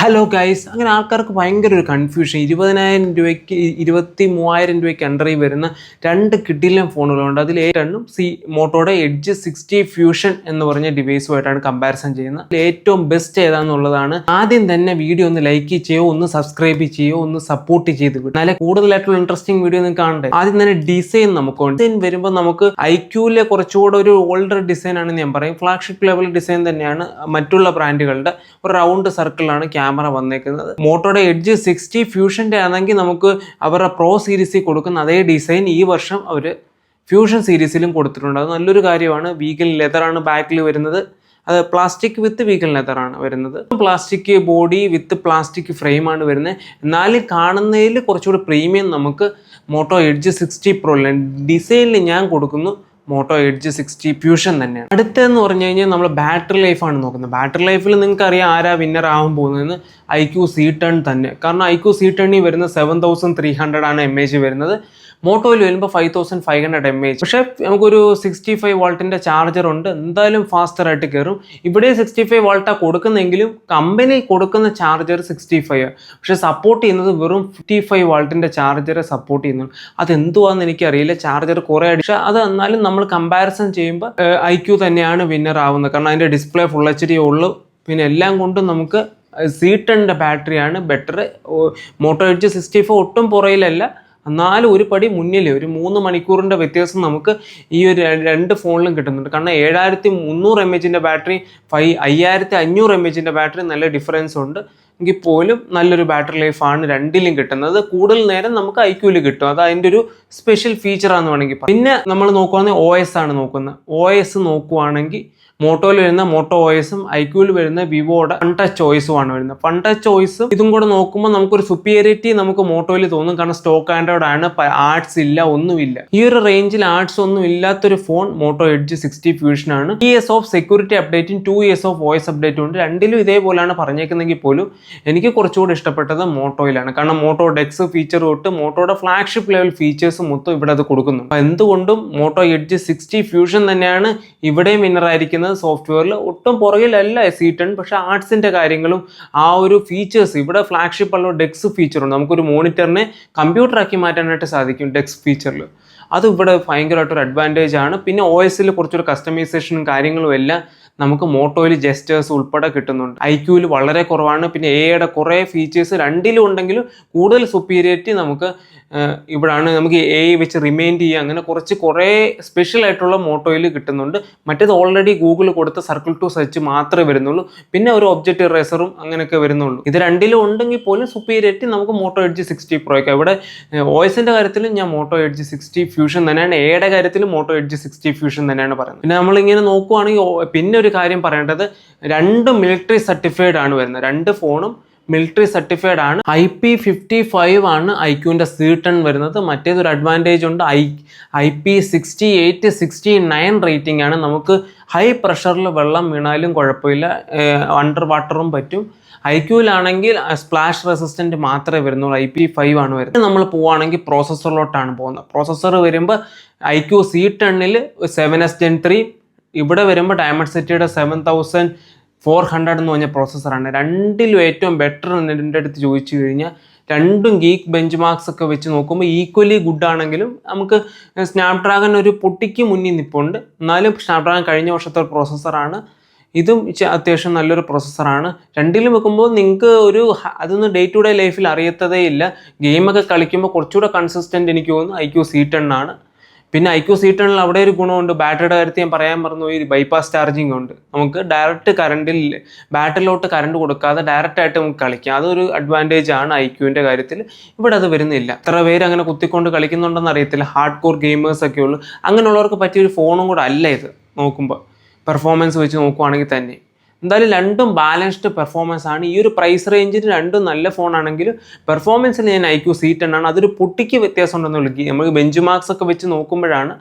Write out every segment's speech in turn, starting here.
Hello guys, അങ്ങനെ ആൾക്കാർക്ക് ഭയങ്കര ഒരു കൺഫ്യൂഷൻ. 20,000 രൂപയ്ക്ക് 23,000 രൂപയ്ക്ക് അണ്ടറിൽ വരുന്ന രണ്ട് കിഡിലൻ ഫോണുകളുണ്ട്. അതിൽ ഏറ്റവും മോട്ടോയുടെ എഡ്ജ് 60 ഫ്യൂഷൻ എന്ന് പറഞ്ഞ ഡിവൈസുമായിട്ടാണ് കമ്പാരിസൺ ചെയ്യുന്നത്. അതിൽ ഏറ്റവും ബെസ്റ്റ് ഏതാണെന്നുള്ളതാണ്. ആദ്യം തന്നെ വീഡിയോ ഒന്ന് ലൈക്ക് ചെയ്യുകയോ ഒന്ന് സബ്സ്ക്രൈബ് ചെയ്യുകയോ ഒന്ന് സപ്പോർട്ട് ചെയ്ത് വിടും. നല്ല കൂടുതലായിട്ടുള്ള ഇൻട്രസ്റ്റിംഗ് വീഡിയോ നിങ്ങൾക്ക് കാണണ്ടേ. ആദ്യം തന്നെ ഡിസൈൻ ഡിസൈൻ വരുമ്പോൾ നമുക്ക് ഐക്യൂലെ കുറച്ചുകൂടെ ഒരു ഓൾഡർ ഡിസൈൻ ആണെന്ന് ഞാൻ പറയും. ഫ്ലാഗ്ഷിപ്പ് ലെവൽ ഡിസൈൻ തന്നെയാണ് മറ്റുള്ള ബ്രാൻഡുകളുടെ. ഒരു റൗണ്ട് സർക്കിളാണ് ക്യാമറ വന്നേക്കുന്നത്. മോട്ടോയുടെ എഡ്ജ് 60 ഫ്യൂഷൻ്റെ ആണെങ്കിൽ നമുക്ക് അവരുടെ പ്രോ സീരീസിൽ കൊടുക്കുന്ന അതേ ഡിസൈൻ ഈ വർഷം അവർ ഫ്യൂഷൻ സീരീസിലും കൊടുത്തിട്ടുണ്ട്. അത് നല്ലൊരു കാര്യമാണ്. വീഗൻ ലെതറാണ് ബാക്കിൽ വരുന്നത്. അത് പ്ലാസ്റ്റിക് വിത്ത് വീഗൻ ലെതറാണ് വരുന്നത്. പ്ലാസ്റ്റിക് ബോഡി വിത്ത് പ്ലാസ്റ്റിക് ഫ്രെയിമാണ് വരുന്നത്. എന്നാലും കാണുന്നതിൽ കുറച്ചുകൂടി പ്രീമിയം നമുക്ക് മോട്ടോ എഡ്ജ് 60 പ്രോ ഡിസൈനിൽ ഞാൻ കൊടുക്കുന്നു മോട്ടോ എഡ്ജ് 60 ഫ്യൂഷൻ തന്നെയാണ്. അടുത്തതെന്ന് പറഞ്ഞു കഴിഞ്ഞാൽ നമ്മൾ ബാറ്ററി ലൈഫാണ് നോക്കുന്നത്. ബാറ്ററി ലൈഫിൽ നിങ്ങൾക്ക് അറിയാം ആരാ വിന്നർ ആവാൻ പോകുന്നതെന്ന്. iQOO C10 തന്നെ. കാരണം iQOO C10 വരുന്ന 7300 ആണ് mAh വരുന്നത്. മോട്ടോയിൽ വരുമ്പോൾ 5500 mAh. പക്ഷേ നമുക്കൊരു 65 വാൾട്ടിൻ്റെ ചാർജർ ഉണ്ട്. എന്തായാലും ഫാസ്റ്റർ ആയിട്ട് കയറും. ഇവിടെ 65 വാൾട്ടാണ് കൊടുക്കുന്നെങ്കിലും കമ്പനി കൊടുക്കുന്ന ചാർജർ 65. പക്ഷേ സപ്പോർട്ട് ചെയ്യുന്നത് വെറും 55 വാൾട്ടിൻ്റെ ചാർജറെ സപ്പോർട്ട് ചെയ്യുന്നു. അതെന്തുവാന്ന് എനിക്കറിയില്ല. ചാർജർ കുറേ പക്ഷേ അത് എന്നാലും നമ്മൾ കമ്പാരിസൺ ചെയ്യുമ്പോൾ iQOO തന്നെയാണ് വിന്നർ ആവുന്നത്. കാരണം അതിൻ്റെ ഡിസ്പ്ലേ ഫുൾ HD ഉള്ളൂ. പിന്നെ എല്ലാം കൊണ്ടും നമുക്ക് C10 ബാറ്ററിയാണ് ബെറ്റർ. മോട്ടോ എഡ്ജ് 65 ഒട്ടും പുറയിലല്ല, എന്നാലും ഒരു പടി മുന്നിൽ. ഒരു 3 മണിക്കൂറിൻ്റെ വ്യത്യാസം നമുക്ക് ഈ ഒരു രണ്ട് ഫോണിലും കിട്ടുന്നുണ്ട്. കാരണം 7300 mAh ബാറ്ററി 5500 mAh ബാറ്ററി നല്ല ഡിഫറൻസ് ഉണ്ട്. എങ്കിൽ പോലും നല്ലൊരു ബാറ്ററി ലൈഫാണ് രണ്ടിലും കിട്ടുന്നത്. കൂടുതൽ നേരം നമുക്ക് iQOOയിൽ കിട്ടും. അത് അതിൻ്റെ ഒരു സ്പെഷ്യൽ ഫീച്ചറാണെന്ന് വേണമെങ്കിൽ പറയാം. പിന്നെ നമ്മൾ നോക്കുകയാണെങ്കിൽ OS ആണ് നോക്കുന്നത്. OS നോക്കുവാണെങ്കിൽ മോട്ടോയിൽ വരുന്ന മോട്ടോ OSഉം iQOOയിൽ വരുന്ന വിവോയുടെ ഫൺടച്ച് OSഉം ആണ് വരുന്നത്. ഫൺടച്ച് OSഉം ഇതും കൂടെ നോക്കുമ്പോൾ നമുക്കൊരു സുപ്പീരിയറിറ്റി നമുക്ക് മോട്ടോയിൽ തോന്നും. കാരണം സ്റ്റോക്ക് ആൻഡ്രോയിഡ് ആണ്, ആർട്സ് ഇല്ല, ഒന്നുമില്ല. ഈ ഒരു റേഞ്ചിൽ ആർട്സ് ഒന്നും ഇല്ലാത്തൊരു ഫോൺ മോട്ടോ എഡ്ജ് 60 ഫ്യൂഷൻ ആണ്. 3 years ഓഫ് സെക്യൂരിറ്റി അപ്ഡേറ്റും 2 years ഓഫ് വോയിസ് അപ്ഡേറ്റും ഉണ്ട്. രണ്ടിലും ഇതേപോലെയാണ് പറഞ്ഞേക്കുന്നെങ്കിൽ പോലും എനിക്ക് കുറച്ചുകൂടി ഇഷ്ടപ്പെട്ടത് മോട്ടോയിലാണ്. കാരണം മോട്ടോ ഡെക്സ് ഫീച്ചർ തൊട്ട് മോട്ടോയുടെ ഫ്ലാഗ്ഷിപ്പ് ലെവൽ ഫീച്ചേഴ്സ് മൊത്തം ഇവിടെ അത് കൊടുക്കുന്നു. അപ്പോൾ എന്തുകൊണ്ടും മോട്ടോ എഡ്ജ് 60 ഫ്യൂഷൻ തന്നെയാണ് ഇവിടെയും വിന്നറായിരിക്കുന്നത്. സോഫ്റ്റ്വെയറിൽ ഒട്ടും പുറകിലല്ല C10. പക്ഷെ ആർട്സിന്റെ കാര്യങ്ങളും ആ ഒരു ഫീച്ചേഴ്സ് ഇവിടെ ഫ്ലാഗ്ഷിപ്പ് ഉള്ള ഡെക്സ് ഫീച്ചർ ഉണ്ട്. നമുക്കൊരു മോണിറ്ററിനെ കമ്പ്യൂട്ടർ ആക്കി മാറ്റാനായിട്ട് സാധിക്കും ഡെക്സ് ഫീച്ചറിൽ. അത് ഇവിടെ ഭയങ്കരമായിട്ടൊരു അഡ്വാൻറ്റേജ് ആണ്. പിന്നെ OSൽ കുറച്ചൊരു കസ്റ്റമൈസേഷനും കാര്യങ്ങളും എല്ലാം നമുക്ക് മോട്ടോയിൽ ജെസ്റ്റേഴ്സ് ഉൾപ്പെടെ കിട്ടുന്നുണ്ട്. iQOOയിൽ വളരെ കുറവാണ്. പിന്നെ എയുടെ കുറേ ഫീച്ചേഴ്സ് രണ്ടിലും ഉണ്ടെങ്കിലും കൂടുതൽ സുപ്പീരിയറിറ്റി നമുക്ക് ഇവിടാണ്. നമുക്ക് AI വെച്ച് റിമൈൻഡ് ചെയ്യുക, അങ്ങനെ കുറേ സ്പെഷ്യൽ ആയിട്ടുള്ള മോട്ടോയിൽ കിട്ടുന്നുണ്ട്. മറ്റേത് ഓൾറെഡി ഗൂഗിൾ കൊടുത്ത സർക്കിൾ ടു സെർച്ച് മാത്രമേ വരുന്നുള്ളൂ. പിന്നെ ഒരു ഒബ്ജക്റ്റ് ഇറേസറും അങ്ങനെയൊക്കെ വരുന്നുള്ളൂ. ഇത് രണ്ടിലും ഉണ്ടെങ്കിൽ പോലും സുപ്പീരിയറിറ്റി നമുക്ക് മോട്ടോ എഡ്ജ് 60 പ്രോയ്ക്ക്. ഇവിടെ OSന്റെ കാര്യത്തിലും ഞാൻ മോട്ടോ എഡ്ജ് 60 ഫ്യൂഷൻ തന്നെയാണ്. എയുടെ കാര്യത്തിലും മോട്ടോ എഡ്ജ് 60 ഫ്യൂഷൻ തന്നെയാണ് പറയുന്നത്. പിന്നെ നമ്മളിങ്ങനെ നോക്കുവാണെങ്കിൽ പിന്നെ ഒരു കാര്യം പറയേണ്ടത്, രണ്ടും മിലിറ്ററി സർട്ടിഫൈഡ് ആണ് വരുന്നത്. രണ്ട് ഫോണും മിലിറ്ററി സർട്ടിഫൈഡ് ആണ്. IP55 ആണ് iQOOന്റെ C10 വരുന്നത്. മറ്റേതൊരു അഡ്വാൻറ്റേജ് ഉണ്ട്, IP68 69 റേറ്റിംഗ് ആണ്. നമുക്ക് ഹൈ പ്രഷറിൽ വെള്ളം വീണാലും കുഴപ്പമില്ല, അണ്ടർ വാട്ടറും പറ്റും. iQOOയിലാണെങ്കിൽ സ്പ്ലാഷ് റെസിസ്റ്റൻറ്റ് മാത്രമേ വരുന്നുള്ളൂ. IP5 ആണ് വരുന്നത്. നമ്മൾ പോവുകയാണെങ്കിൽ പ്രോസസ്സറിലോട്ടാണ് പോകുന്നത്. പ്രോസസ്സർ വരുമ്പോൾ iQOO C10ൽ 7S Gen 3, ഇവിടെ വരുമ്പോൾ ഡയമണ്ട്സിറ്റിയുടെ 7400 എന്ന് പറഞ്ഞ പ്രോസസ്സറാണ്. രണ്ടിലും ഏറ്റവും ബെറ്റർ എൻ്റെ അടുത്ത് ചോദിച്ചു കഴിഞ്ഞാൽ രണ്ടും ഗീക്ക് ബെഞ്ച് മാർക്സ് ഒക്കെ വെച്ച് നോക്കുമ്പോൾ ഈക്വലി ഗുഡ് ആണെങ്കിലും നമുക്ക് സ്നാപ്ഡ്രാഗൺ ഒരു പൊട്ടിക്ക് മുന്നിൽ നിൽപ്പുണ്ട്. എന്നാലും സ്നാപ്ഡ്രാഗൺ കഴിഞ്ഞ വർഷത്തെ പ്രോസസ്സറാണ്. ഇതും അത്യാവശ്യം നല്ലൊരു പ്രോസസ്സറാണ്. രണ്ടിലും വെക്കുമ്പോൾ നിങ്ങൾക്ക് അതൊന്നും ഡേ ടു ഡേ ലൈഫിൽ അറിയത്തതേ ഇല്ല. ഗെയിമൊക്കെ കളിക്കുമ്പോൾ കുറച്ചുകൂടെ കൺസിസ്റ്റൻ്റ് എനിക്ക് തോന്നുന്നു iQOO C10 ആണ്. പിന്നെ iQOO C10ൽ അവിടെ ഒരു ഗുണമുണ്ട്. ബാറ്ററിയുടെ കാര്യത്തിൽ ഞാൻ പറയാൻ പറഞ്ഞു, ഈ ബൈപ്പാസ് ചാർജിങ് ഉണ്ട്. നമുക്ക് ഡയറക്റ്റ് കറണ്ടിൽ ബാറ്ററിയിലോട്ട് കറണ്ട് കൊടുക്കാതെ ഡയറക്റ്റ് ആയിട്ട് നമുക്ക് കളിക്കാം. അതൊരു അഡ്വാൻറ്റേജ് ആണ് iQOOൻ്റെ കാര്യത്തിൽ. ഇവിടെ അത് വരുന്നില്ല. എത്ര പേര് അങ്ങനെ കുത്തിക്കൊണ്ട് കളിക്കുന്നുണ്ടെന്ന് അറിയത്തില്ല. ഹാർഡ് കോർ ഗെയിമേഴ്സ് ഒക്കെ ഉള്ളൂ. അങ്ങനെയുള്ളവർക്ക് പറ്റിയൊരു ഫോണും കൂടെ അല്ല ഇത്. നോക്കുമ്പോൾ പെർഫോമൻസ് വെച്ച് നോക്കുവാണെങ്കിൽ തന്നെ എന്തായാലും രണ്ടും ബാലൻസ്ഡ് പെർഫോമൻസ് ആണ്. ഈ ഒരു പ്രൈസ് റേഞ്ചിൽ രണ്ടും നല്ല ഫോണാണെങ്കിലും പെർഫോമൻസിൽ ഞാൻ iQOO C10 ആണ്. അതൊരു പൊട്ടിക്ക് വ്യത്യാസം ഉണ്ടെന്നുള്ളൂ. നമുക്ക് ബെഞ്ച് മാർക്സ് ഒക്കെ വെച്ച് നോക്കുമ്പോഴാണ്.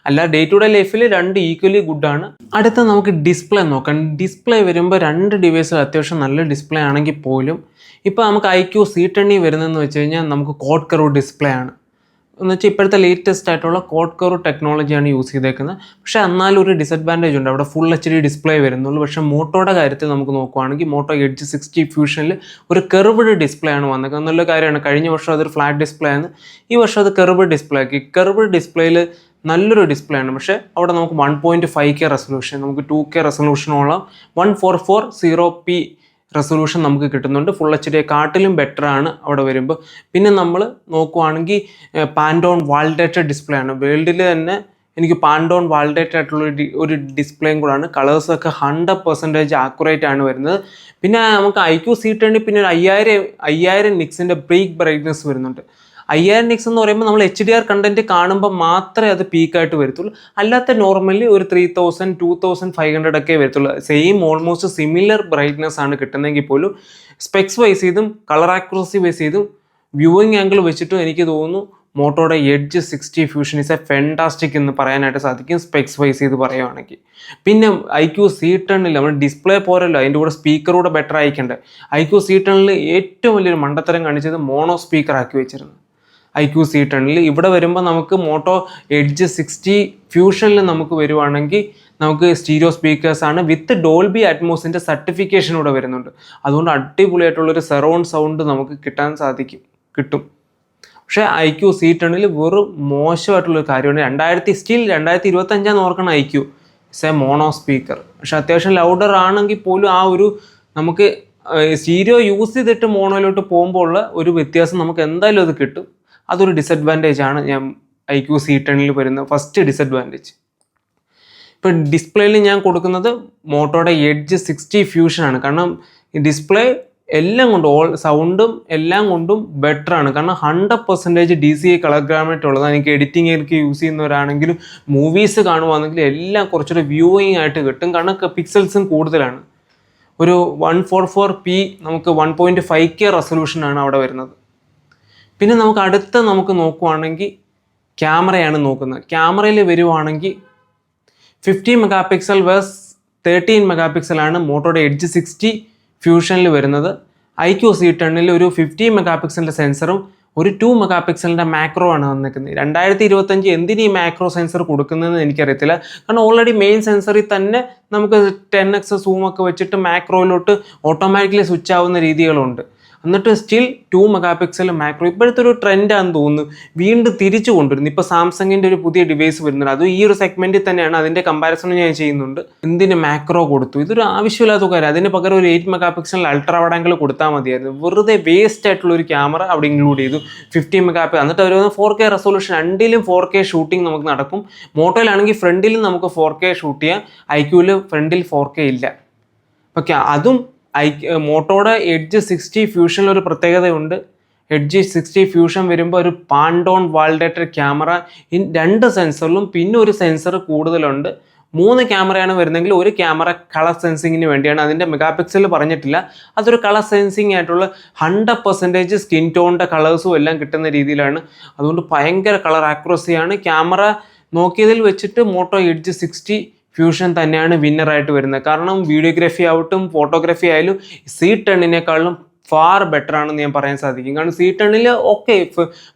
അല്ല ഡേ ടു ഡേ ലൈഫിൽ രണ്ട് ഈക്വലി ഗുഡാണ്. അടുത്ത നമുക്ക് ഡിസ്പ്ലേ നോക്കാം. ഡിസ്പ്ലേ വരുമ്പോൾ രണ്ട് ഡിവൈസുകൾ അത്യാവശ്യം നല്ല ഡിസ്പ്ലേ ആണെങ്കിൽ പോലും ഇപ്പോൾ നമുക്ക് iQOO C10 വരുന്നതെന്ന് വെച്ച് കഴിഞ്ഞാൽ നമുക്ക് ക്വാഡ് കർവ് ഡിസ്പ്ലേ ആണ്. എന്ന് വെച്ചാൽ ഇപ്പോഴത്തെ ലേറ്റസ്റ്റ് ആയിട്ടുള്ള കോഡ് കർവ് ടെക്നോളജിയാണ് യൂസ് ചെയ്തേക്കുന്നത്. പക്ഷേ എന്നാലും ഒരു ഡിസഡ്വാൻറ്റേജ് ഉണ്ട്, അവിടെ ഫുൾ HD ഡിസ്പ്ലേ വരുന്നുള്ളൂ. പക്ഷേ മോട്ടോയുടെ കാര്യത്തിൽ നമുക്ക് നോക്കുവാണെങ്കിൽ മോട്ടോ എഡ്ജ് 60 ഫ്യൂഷനിൽ ഒരു കർവ്ഡ് ഡിസ്പ്ലേ ആണ് വന്നേക്കുന്നത്. നല്ല കാര്യമാണ്. കഴിഞ്ഞ വർഷം അതൊരു ഫ്ലാറ്റ് ഡിസ്പ്ലേ ആണ്, ഈ വർഷം അത് കർവ്ഡ് ഡിസ്പ്ലേ ആക്കി. കർവ്ഡ് ഡിസ്പ്ലേയിൽ നല്ലൊരു ഡിസ്പ്ലേ ആണ്. പക്ഷേ അവിടെ നമുക്ക് 1.5K റെസൊല്യൂഷൻ, നമുക്ക് 2K റെസൊല്യൂഷനുള്ള 1440p റെസൊല്യൂഷൻ നമുക്ക് കിട്ടുന്നുണ്ട്. ഫുൾ HD കാട്ടിലും ബെറ്റർ ആണ് അവിടെ വരുമ്പോൾ. പിന്നെ നമ്മൾ നോക്കുവാണെങ്കിൽ പാൻഡോൺ വാലിഡേറ്റഡ് ഡിസ്പ്ലേ ആണ്. വേൾഡിൽ തന്നെ എനിക്ക് പാൻഡോൺ വാലിഡേറ്റഡ് ആയിട്ടുള്ള ഒരു ഡിസ്പ്ലേയും കൂടാണ്. കളേഴ്സൊക്കെ 100% ആക്യുറേറ്റ് ആണ് വരുന്നത്. പിന്നെ നമുക്ക് IQ C10 പിന്നെ ഒരു 5000 നിക്സിൻ്റെ ബ്രേക്ക് ബ്രൈറ്റ്നസ് വരുന്നുണ്ട്. 5000 നിക്സ് എന്ന് പറയുമ്പോൾ നമ്മൾ HDR കണ്ടന്റ് കാണുമ്പോൾ മാത്രമേ അത് പീക്കായിട്ട് വരത്തുള്ളൂ. അല്ലാത്ത നോർമലി ഒരു 3000 2500 ഒക്കെ വരത്തുള്ളൂ. സെയിം ഓൾമോസ്റ്റ് സിമിലർ ബ്രൈറ്റ്നസ് ആണ് കിട്ടുന്നതെങ്കിൽ പോലും സ്പെക്സ് വൈസ് ചെയ്തും കളർ ആക്യുറസി വൈസ് ചെയ്തും വ്യൂയിങ് ആംഗിൾ വെച്ചിട്ടും എനിക്ക് തോന്നുന്നു മോട്ടോയുടെ edge 60 fusion is a fantastic എന്ന് പറയാനായിട്ട് സാധിക്കും, സ്പെക്സ് വൈസ് ചെയ്ത് പറയുവാണെങ്കിൽ. പിന്നെ IQ C10 നമ്മൾ ഡിസ്പ്ലേ പോരല്ലോ, അതിൻ്റെ കൂടെ സ്പീക്കറൂടെ ബെറ്റർ അയക്കണ്ടേ. IQ C10 ഏറ്റവും വലിയൊരു മണ്ടത്തരം കാണിച്ചത് മോണോ സ്പീക്കർ ആക്കി വെച്ചിരുന്നു. IQ C10 ഇവിടെ വരുമ്പോൾ നമുക്ക് മോട്ടോ എഡ്ജ് 60 ഫ്യൂഷനിൽ നമുക്ക് വരുവാണെങ്കിൽ നമുക്ക് സ്റ്റീരിയോ സ്പീക്കേഴ്സാണ് വിത്ത് ഡോൾബി അറ്റ്മോസിൻ്റെ സർട്ടിഫിക്കേഷനൂടെ വരുന്നുണ്ട്. അതുകൊണ്ട് അടിപൊളിയായിട്ടുള്ളൊരു സറൗണ്ട് സൗണ്ട് നമുക്ക് കിട്ടും. പക്ഷേ IQ C10 വെറും മോശമായിട്ടുള്ളൊരു കാര്യമാണ്. 2025 ഓർക്കണം, IQ is A mono speaker. പക്ഷെ അത്യാവശ്യം ലൗഡർ ആണെങ്കിൽ പോലും ആ ഒരു നമുക്ക് സ്റ്റീരിയോ യൂസ് ചെയ്തിട്ട് മോണോയിലോട്ട് പോകുമ്പോൾ ഉള്ള ഒരു വ്യത്യാസം നമുക്ക് എന്തായാലും അത് കിട്ടും. അതൊരു ഡിസഡ്വാൻറ്റേജ് ആണ് IQ C10 വരുന്ന ഫസ്റ്റ് ഡിസഡ്വാൻറ്റേജ്. ഇപ്പം ഡിസ്പ്ലേയിൽ ഞാൻ കൊടുക്കുന്നത് മോട്ടോയുടെ എഡ്ജ് 60 ഫ്യൂഷനാണ്. കാരണം ഈ ഡിസ്പ്ലേ എല്ലാം കൊണ്ടും സൗണ്ടും എല്ലാം കൊണ്ടും ബെറ്റർ ആണ്. കാരണം 100% DCI കളർ ഗ്രാമറ്റ് ഉള്ളതാണ്. എനിക്ക് എഡിറ്റിംഗ് യൂസ് ചെയ്യുന്നവരാണെങ്കിലും മൂവീസ് കാണുവാണെങ്കിലും എല്ലാം കുറച്ചൊരു വ്യൂയിങ് ആയിട്ട് കിട്ടും. കാരണം പിക്സൽസും കൂടുതലാണ്. ഒരു 144p നമുക്ക് 1.5K റെസൊല്യൂഷനാണ് അവിടെ വരുന്നത്. പിന്നെ നമുക്ക് നോക്കുവാണെങ്കിൽ ക്യാമറയാണ് നോക്കുന്നത്. ക്യാമറയിൽ വരുവാണെങ്കിൽ 50 മെഗാ വേഴ്സ് 13 മെഗാ ആണ് മോട്ടോയുടെ എഡ്ജ് 60 ഫ്യൂഷനിൽ വരുന്നത്. IQ C10 ഒരു 50 മെഗാ സെൻസറും ഒരു 2 മെഗാ മാക്രോ ആണ് വന്നിരിക്കുന്നത്. 2025 എന്തിന് ഈ മാക്രോ സെൻസർ കൊടുക്കുന്നതെന്ന് എനിക്കറിയത്തില്ല. കാരണം ഓൾറെഡി മെയിൻ സെൻസറിൽ തന്നെ നമുക്ക് 10x സൂമൊക്കെ വെച്ചിട്ട് മാക്രോയിലോട്ട് ഓട്ടോമാറ്റിക്കലി സ്വിച്ച് ആവുന്ന രീതികളുണ്ട്. എന്നിട്ട് സ്റ്റിൽ 2 മെഗാ മാക്രോ ഇപ്പോഴത്തെ ഒരു ട്രെൻഡാണെന്ന് തോന്നുന്നു. വീണ്ടും തിരിച്ചു കൊണ്ടുവരുന്നു. ഇപ്പോൾ സാംസങ്ങിൻ്റെ ഒരു പുതിയ ഡിവൈസ് വരുന്നുണ്ട്, അതും ഈ ഒരു സെഗ്മെൻറ്റിൽ തന്നെയാണ്. അതിൻ്റെ കമ്പാരിസൺ ഞാൻ ചെയ്യുന്നുണ്ട്. എന്തിന് മാക്രോ കൊടുത്തു? ഇതൊരു ആവശ്യമില്ലാത്ത കാര്യം. അതിന് പകരം ഒരു 8 മെഗാ അൾട്രാ വൈഡ് ആംഗിൾ കൊടുത്താൽ മതിയായിരുന്നു. വെറുതെ വേസ്റ്റ് ആയിട്ടുള്ള ഒരു ക്യാമറ അവിടെ ഇൻക്ലൂഡ് ചെയ്തു. 50 മെഗാ എന്നിട്ട് അവർ 4K റെസൊല്യൂഷൻ. രണ്ടിലും 4K ഷൂട്ടിംഗ് നമുക്ക് നടക്കും. മോട്ടോയിലാണെങ്കിൽ ഫ്രണ്ടിലും നമുക്ക് 4K ഷൂട്ട് ചെയ്യാം. IQവിൽ ഫ്രണ്ടിൽ 4K ഇല്ല. ഓക്കെ, അതും മോട്ടോയുടെ എഡ്ജ് 60 ഫ്യൂഷനിൽ ഒരു പ്രത്യേകതയുണ്ട്. എഡ്ജ് 60 ഫ്യൂഷൻ വരുമ്പോൾ ഒരു പാൻഡോൺ വാലിഡേറ്റഡ് ക്യാമറ 2 സെൻസറിലും പിന്നെ ഒരു സെൻസർ കൂടുതലുണ്ട്. 3 ക്യാമറയാണ് വരുന്നതെങ്കിൽ ഒരു ക്യാമറ കളർ സെൻസിങ്ങിന് വേണ്ടിയാണ്. അതിൻ്റെ മെഗാ പറഞ്ഞിട്ടില്ല. അതൊരു കളർ സെൻസിങ് ആയിട്ടുള്ള 100% സ്കിൻ ടോണിൻ്റെ കളേഴ്സും എല്ലാം കിട്ടുന്ന രീതിയിലാണ്. അതുകൊണ്ട് ഭയങ്കര കളർ ആക്യുറസിയാണ്. ക്യാമറ നോക്കിയതിൽ വെച്ചിട്ട് മോട്ടോ എഡ്ജ് 60 ഫ്യൂഷൻ തന്നെയാണ് വിന്നറായിട്ട് വരുന്നത്. കാരണം വീഡിയോഗ്രാഫി ആവട്ടും ഫോട്ടോഗ്രാഫി ആയാലും C10 ഫാർ ബെറ്റർ ആണെന്ന് ഞാൻ പറയാൻ സാധിക്കും. കാരണം C10 ഓക്കെ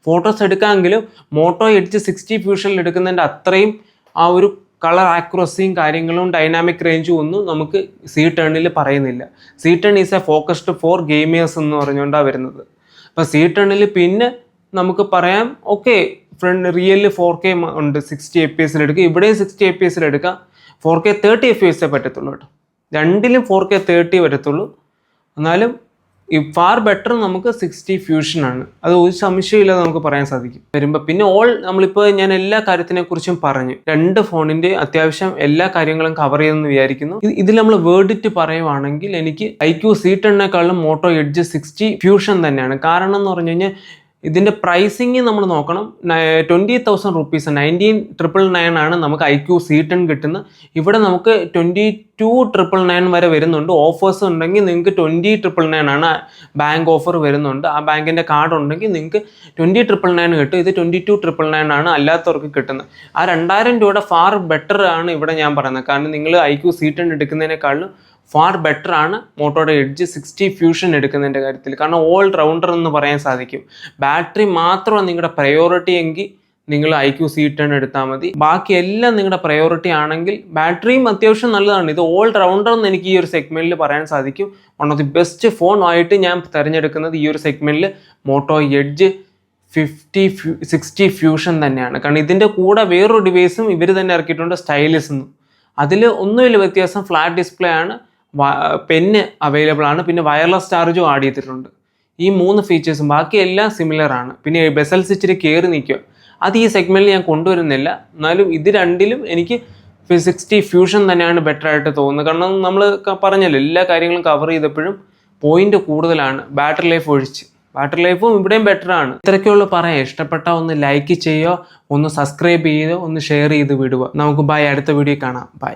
ഫോട്ടോസ് എടുക്കാമെങ്കിലും മോട്ടോ എഡ്ജ് 60 ഫ്യൂഷനിൽ എടുക്കുന്നതിൻ്റെ അത്രയും ആ ഒരു കളർ ആക്യുറസിയും കാര്യങ്ങളും ഡൈനാമിക് റേഞ്ചും ഒന്നും നമുക്ക് C10 പറയുന്നില്ല. C10 is a focused for gamers എന്ന് പറഞ്ഞുകൊണ്ടാണ് വരുന്നത്. അപ്പോൾ C10 പിന്നെ നമുക്ക് പറയാം ഓക്കെ റിയൽ 4K ഉണ്ട്, 60 FPS എടുക്കുക. ഇവിടെയും 60 FPS എടുക്കാം. 4K 30 FPS പറ്റത്തുള്ളൂ കേട്ടോ. രണ്ടിലും 4K 30 വരത്തുള്ളൂ. എന്നാലും ഈ ഫാർ ബെറ്റർ നമുക്ക് 60 ഫ്യൂഷനാണ്. അത് ഒരു സംശയമില്ലാതെ നമുക്ക് പറയാൻ സാധിക്കും. വരുമ്പോൾ പിന്നെ നമ്മളിപ്പോൾ ഞാൻ എല്ലാ കാര്യത്തിനെ കുറിച്ചും പറഞ്ഞു. 2 ഫോണിൻ്റെ അത്യാവശ്യം എല്ലാ കാര്യങ്ങളും കവർ ചെയ്തെന്ന് വിചാരിക്കുന്നു. ഇതിൽ നമ്മൾ വേർഡിറ്റ് പറയുവാണെങ്കിൽ എനിക്ക് IQ C10 motto edge 60 fusion തന്നെയാണ്. കാരണം എന്ന് പറഞ്ഞു കഴിഞ്ഞാൽ ഇതിൻ്റെ പ്രൈസിങ് നമ്മൾ നോക്കണം. 20,000 റുപ്പീസ് 19,999 ആണ് നമുക്ക് IQ C10 കിട്ടുന്നത്. ഇവിടെ നമുക്ക് 22,999 വരെ വരുന്നുണ്ട്. ഓഫേഴ്സ് ഉണ്ടെങ്കിൽ നിങ്ങൾക്ക് 20,999 ആണ് ബാങ്ക് ഓഫർ വരുന്നുണ്ട്. ആ ബാങ്കിൻ്റെ കാർഡ് ഉണ്ടെങ്കിൽ നിങ്ങൾക്ക് 20,999 കിട്ടും. ഇത് 22,999 ആണ് അല്ലാത്തവർക്ക് കിട്ടുന്നത്. ആ 2,000 രൂപയുടെ ഫാർ ബെറ്റർ ആണ് ഇവിടെ ഞാൻ പറയുന്നത്. കാരണം നിങ്ങൾ IQ C10 എടുക്കുന്നതിനേക്കാളും ഫാർ ബെറ്റർ ആണ് മോട്ടോയുടെ എഡ്ജ് 60 ഫ്യൂഷൻ എടുക്കുന്നതിൻ്റെ കാര്യത്തിൽ. കാരണം ഓൾ റൗണ്ടർ എന്ന് പറയാൻ സാധിക്കും. ബാറ്ററി മാത്രമാണ് നിങ്ങളുടെ പ്രയോറിറ്റി എങ്കിൽ നിങ്ങൾ IQ-C10 എടുത്താൽ മതി. ബാക്കി എല്ലാം നിങ്ങളുടെ പ്രയോറിറ്റി ആണെങ്കിൽ ബാറ്ററിയും അത്യാവശ്യം നല്ലതാണ്. ഇത് ഓൾ റൗണ്ടർ എന്ന് എനിക്ക് ഈ ഒരു സെഗ്മെന്റിൽ പറയാൻ സാധിക്കും. One of the best phone ആയിട്ട് ഞാൻ തിരഞ്ഞെടുക്കുന്നത് ഈ ഒരു സെഗ്മെന്റിൽ മോട്ടോ എഡ്ജ് 60 ഫ്യൂഷൻ തന്നെയാണ്. കാരണം ഇതിൻ്റെ കൂടെ വേറൊരു ഡിവൈസും ഇവർ തന്നെ ഇറക്കിയിട്ടുണ്ട്, സ്റ്റൈലിസ് എന്ന്. അതിൽ ഒന്നുമില്ല വ്യത്യാസം, ഫ്ലാറ്റ് ഡിസ്പ്ലേ ആണ്, പെന്ന് അവൈലബിൾ ആണ്, പിന്നെ വയർലെസ് ചാർജും ആഡ് ചെയ്തിട്ടുണ്ട്. ഈ 3 ഫീച്ചേഴ്സും ബാക്കി എല്ലാം സിമിലർ ആണ്. പിന്നെ ബെസൽസ് ഇച്ചിരി കയറി നിൽക്കുക, അത് ഈ സെഗ്മെന്റിൽ ഞാൻ കൊണ്ടുവരുന്നില്ല. എന്നാലും ഇത് രണ്ടിലും എനിക്ക് 60 ഫ്യൂഷൻ തന്നെയാണ് ബെറ്റർ ആയിട്ട് തോന്നുന്നത്. കാരണം നമ്മൾ പറഞ്ഞല്ലോ എല്ലാ കാര്യങ്ങളും കവർ ചെയ്തപ്പോഴും പോയിന്റ് കൂടുതലാണ് ബാറ്ററി ലൈഫ് ഒഴിച്ച്. ബാറ്ററി ലൈഫും ഇവിടെയും ബെറ്റർ ആണ്. ഇത്രയ്ക്കുള്ളൂ പറയാം. ഇഷ്ടപ്പെട്ട ഒന്ന് ലൈക്ക് ചെയ്യുക, ഒന്ന് സബ്സ്ക്രൈബ് ചെയ്യുക, ഒന്ന് ഷെയർ ചെയ്ത് വിടുക. നമുക്ക് ബൈ, അടുത്ത വീഡിയോ കാണാം. ബൈ.